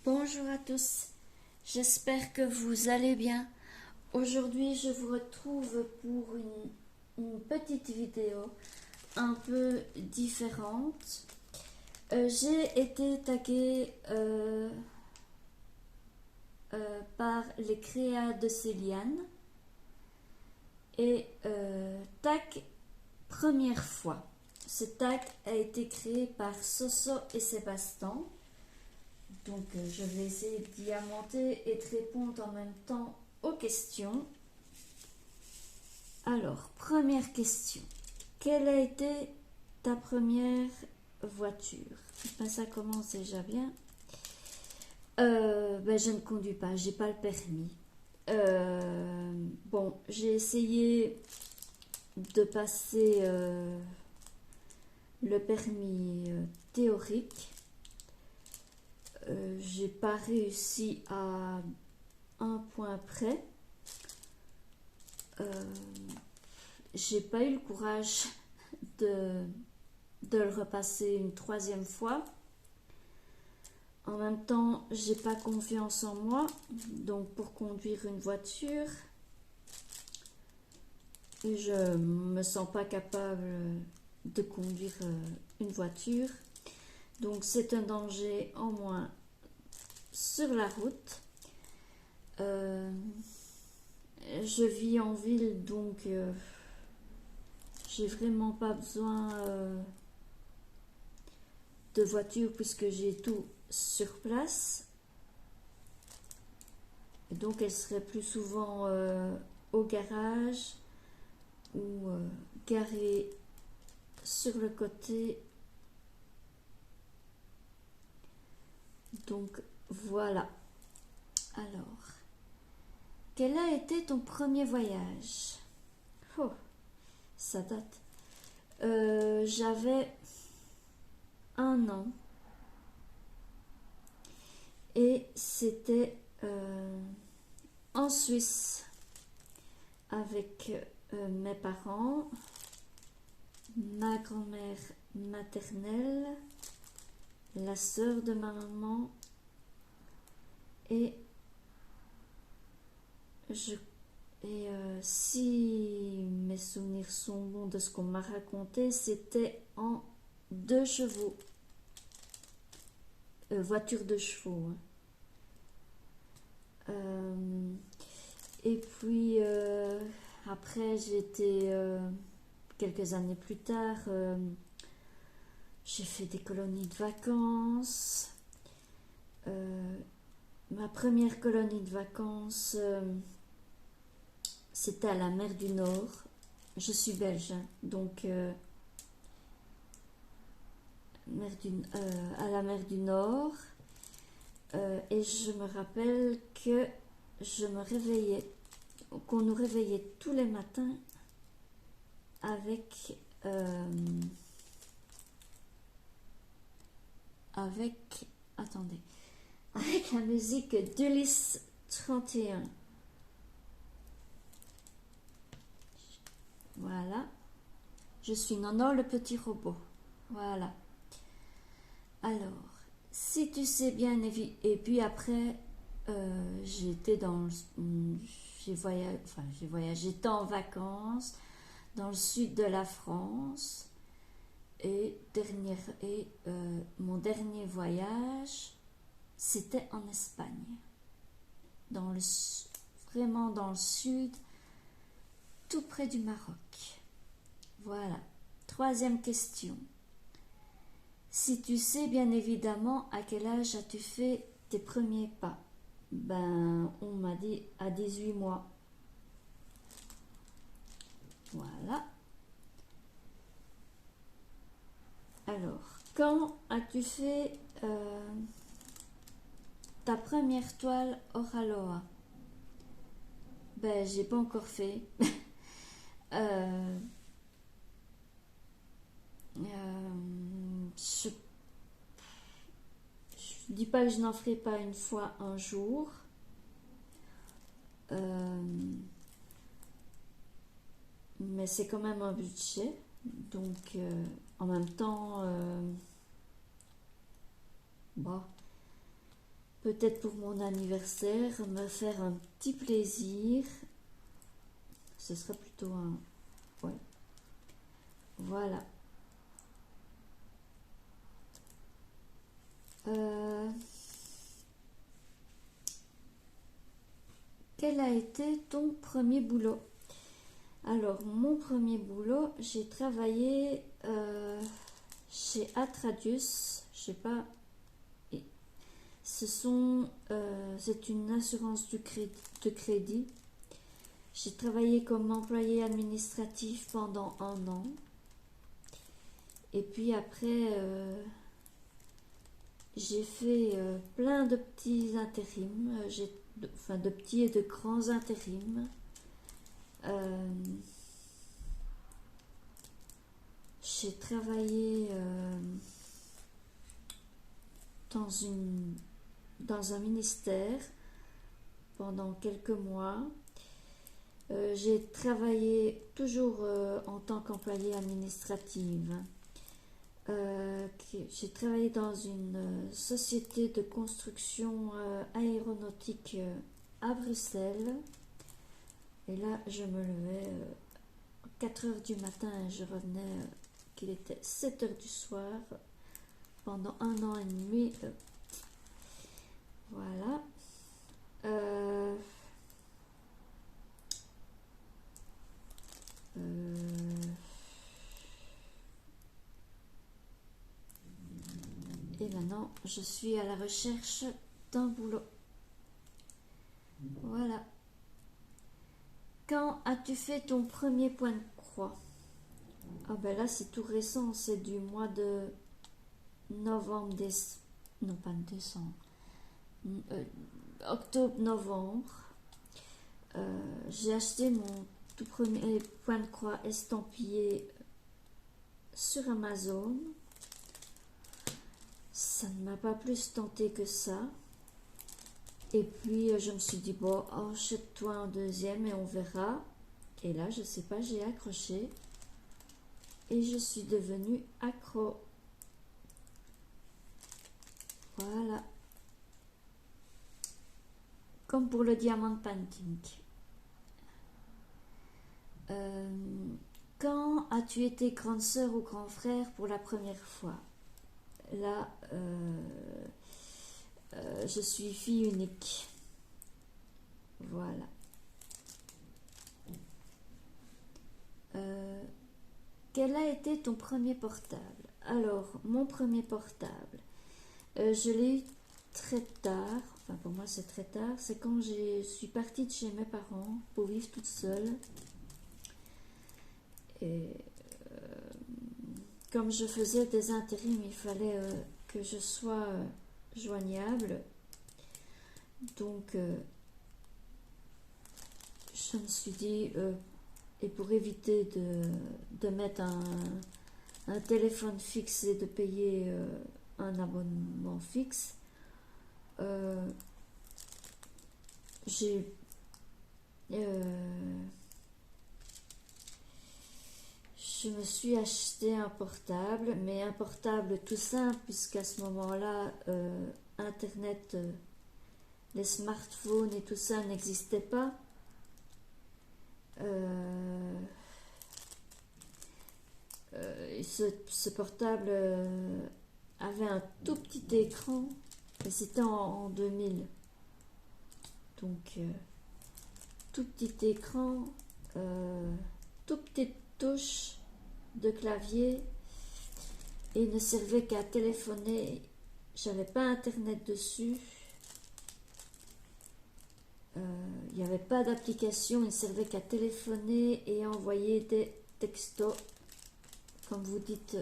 Bonjour à tous, j'espère que vous allez bien. Aujourd'hui, je vous retrouve pour une petite vidéo un peu différente. J'ai été taguée par les créas de Céliane et tag première fois. Ce tag a été créé par Soso et Sébastien. Donc je vais essayer d'y monter et de répondre en même temps aux questions. Alors, première question. Quelle a été ta première voiture? Ben, ça commence déjà bien. Je ne conduis pas, j'ai pas le permis. Bon, j'ai essayé de passer le permis théorique. J'ai pas réussi à un point près. J'ai pas eu le courage de le repasser une troisième fois. En même temps, j'ai pas confiance en moi, donc pour conduire une voiture, je me sens pas capable de conduire une voiture. Donc c'est un danger en moins sur la route. Je vis en ville, donc j'ai vraiment pas besoin de voiture puisque j'ai tout sur place. Et donc elle serait plus souvent au garage ou garée sur le côté. Donc voilà. Alors, quel a été ton premier voyage? Oh, ça date. J'avais 1 an et c'était en Suisse avec mes parents, ma grand-mère maternelle, la sœur de ma maman et si mes souvenirs sont bons de ce qu'on m'a raconté, c'était en 2 chevaux, voiture de chevaux. Et puis après, j'étais quelques années plus tard, j'ai fait des colonies de vacances. Ma première colonie de vacances, c'était à la mer du Nord. Je suis belge, donc à la mer du Nord. Et je me rappelle que qu'on nous réveillait tous les matins avec attendez, avec la musique d'Ulysse 31. Voilà. Je suis Nono le petit robot. Voilà. Alors, si tu sais bien, et puis après, j'étais j'ai voyagé en vacances dans le sud de la France et mon dernier voyage, c'était en Espagne, vraiment dans le sud, tout près du Maroc. Voilà. Troisième question. Si tu sais bien évidemment à quel âge as-tu fait tes premiers pas? Ben, on m'a dit à 18 mois. Voilà. Alors, quand as-tu fait ta première toile Oraloa? Ben, j'ai pas encore fait. Je dis pas que je n'en ferai pas une fois un jour. Mais c'est quand même un budget. Donc, en même temps, bon, peut-être pour mon anniversaire, me faire un petit plaisir. Ce serait plutôt un... Ouais. Voilà. Quel a été ton premier boulot? Alors, mon premier boulot, j'ai travaillé chez Atradius. Je sais pas. C'est une assurance de crédit. J'ai travaillé comme employé administratif pendant 1 an. Et puis après, j'ai fait plein de petits intérims, de petits et de grands intérims. J'ai travaillé dans un ministère pendant quelques mois. J'ai travaillé toujours en tant qu'employée administrative. J'ai travaillé dans une société de construction aéronautique à Bruxelles. Et là, je me levais à 4 heures du matin et je revenais qu'il était 7 heures du soir pendant 1 an et demi. Voilà. Et maintenant, je suis à la recherche d'un boulot. Voilà. Quand as-tu fait ton premier point de croix? Ah ben là, c'est tout récent, c'est du mois de novembre, non pas décembre, octobre-novembre. J'ai acheté mon tout premier point de croix estampillé sur Amazon. Ça ne m'a pas plus tenté que ça. Et puis je me suis dit, bon, achète-toi un deuxième et on verra. Et là, je sais pas, j'ai accroché. Et je suis devenue accro. Voilà. Comme pour le diamant painting. Quand as-tu été grande sœur ou grand frère pour la première fois? Là, je suis fille unique. Voilà. Quel a été ton premier portable? Alors, mon premier portable, je l'ai eu très tard. Enfin, pour moi, c'est très tard. C'est quand je suis partie de chez mes parents pour vivre toute seule. Et comme je faisais des intérims, il fallait que je sois joignable. Donc, je me suis dit, et pour éviter de mettre un téléphone fixe et de payer un abonnement fixe, je me suis acheté un portable, mais un portable tout simple, puisqu'à ce moment-là, Internet, les smartphones et tout ça n'existaient pas. Ce portable avait un tout petit écran, et c'était en 2000. Donc, tout petit écran, tout petite touche de clavier, et il ne servait qu'à téléphoner. J'avais pas internet dessus. Il n'y avait pas d'application, il ne servait qu'à téléphoner et envoyer des textos, comme vous dites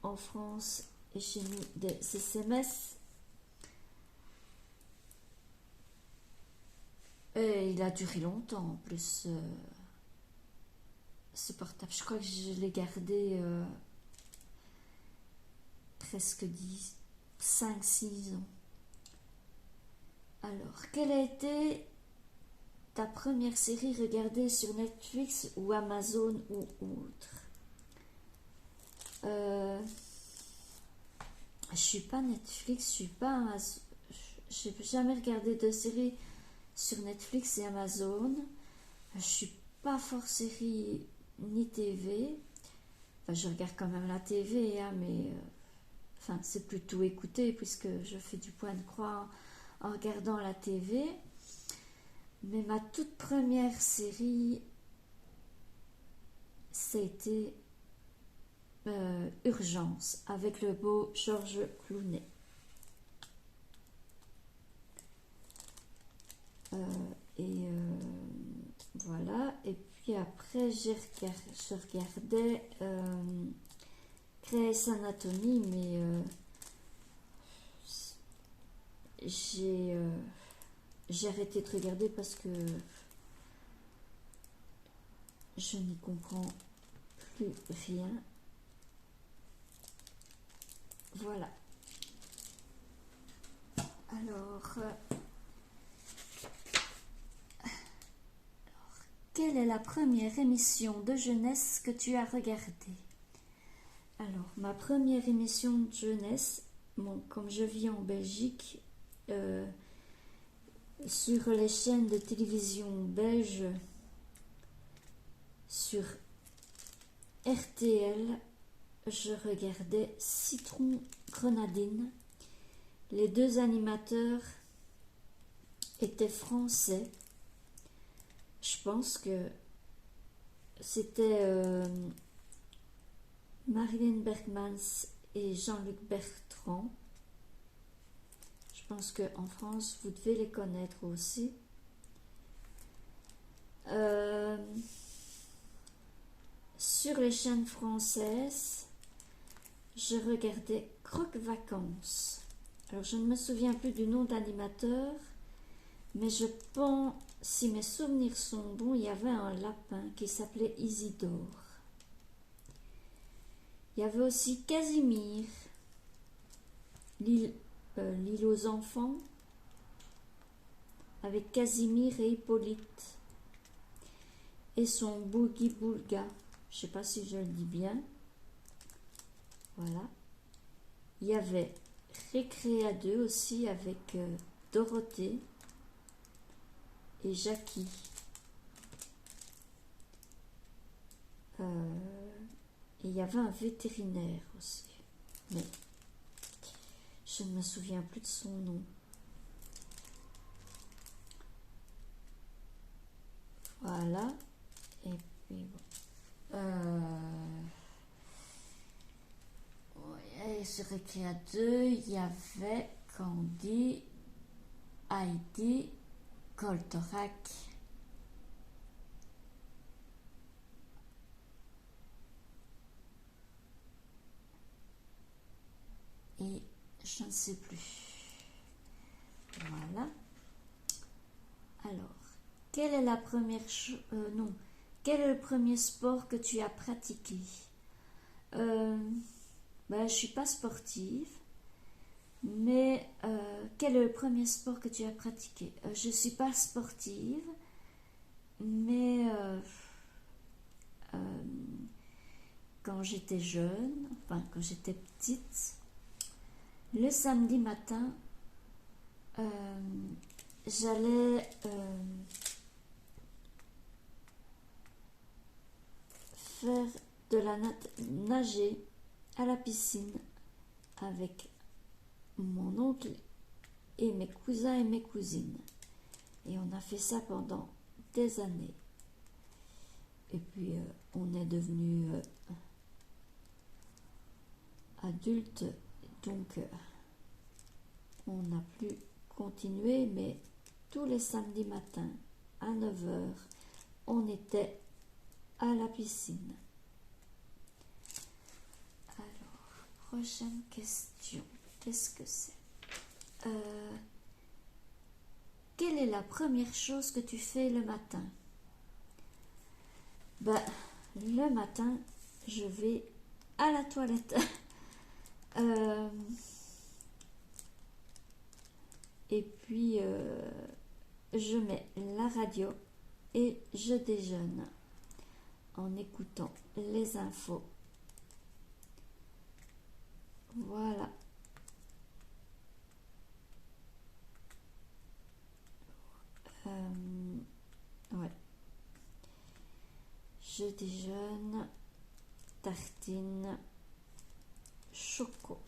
en France et chez nous, des SMS. Et il a duré longtemps en plus, ce portable. Je crois que je l'ai gardé presque 5-6 ans. Alors, quelle a été ta première série regardée sur Netflix ou Amazon ou autre? Je suis pas Netflix, je suis pas Amazon. j'ai jamais regardé de séries sur Netflix et Amazon. Je suis pas fort série ni TV. Enfin, je regarde quand même la TV, hein, mais enfin, c'est plutôt écouter puisque je fais du point de croix en regardant la TV. Mais ma toute première série, c'était Urgence avec le beau Georges Clooney. Voilà. Et puis après, je regardais Grey's Anatomy, mais j'ai arrêté de regarder parce que je n'y comprends plus rien. Voilà. Alors, quelle est la première émission de jeunesse que tu as regardée? Alors, ma première émission de jeunesse, bon, comme je vis en Belgique, sur les chaînes de télévision belges, sur RTL, je regardais Citron Grenadine. Les deux animateurs étaient français. Je pense que c'était Marilyn Bergmans et Jean-Luc Bertrand. Je pense qu'en France, vous devez les connaître aussi. Sur les chaînes françaises, je regardais Croque Vacances. Alors, je ne me souviens plus du nom d'animateur, mais je pense, si mes souvenirs sont bons, il y avait un lapin qui s'appelait Isidore. Il y avait aussi Casimir, l'île aux enfants, avec Casimir et Hippolyte, et son Boogie Boulga. Je ne sais pas si je le dis bien. Voilà. Il y avait Récréa 2 aussi avec Dorothée et Jackie. Et il y avait un vétérinaire aussi. Mais je ne me souviens plus de son nom. Voilà. Et puis bon. Et sur Récréa 2, il y avait Candy, Heidi, Goldorak. Et je ne sais plus. Voilà. Alors, quelle est la première non. Quel est le premier sport que tu as pratiqué? Je suis pas sportive, mais quel est le premier sport que tu as pratiqué? Je suis pas sportive, mais quand j'étais jeune, enfin quand j'étais petite, le samedi matin, j'allais faire de la nager à la piscine avec mon oncle et mes cousins et mes cousines. Et on a fait ça pendant des années. Et puis on est devenu adulte, donc on n'a plus continué, mais tous les samedis matins à 9h, on était à la piscine. Alors, prochaine question. Qu'est-ce que c'est? Quelle est la première chose que tu fais le matin? Le matin, je vais à la toilette. Et puis, je mets la radio et je déjeune en écoutant les infos. Voilà. Ouais. Je déjeune, tartine, choco.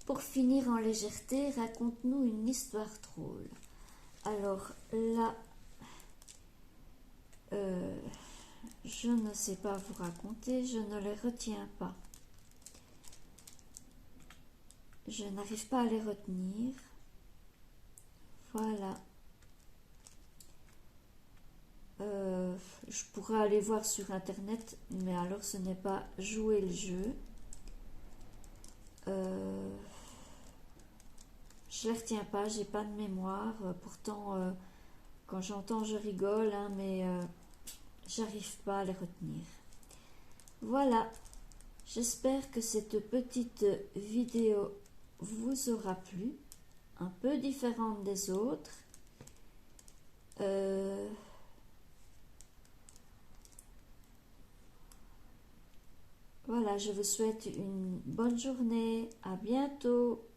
Pour finir en légèreté, raconte-nous une histoire drôle. Alors là, je ne sais pas vous raconter, je ne les retiens pas. Je n'arrive pas à les retenir. Voilà. Je pourrais aller voir sur internet, mais alors ce n'est pas jouer le jeu. Je les retiens pas, j'ai pas de mémoire. Pourtant, quand j'entends, je rigole, hein, mais j'arrive pas à les retenir. Voilà. J'espère que cette petite vidéo vous aura plu, un peu différente des autres. Voilà, je vous souhaite une bonne journée. À bientôt.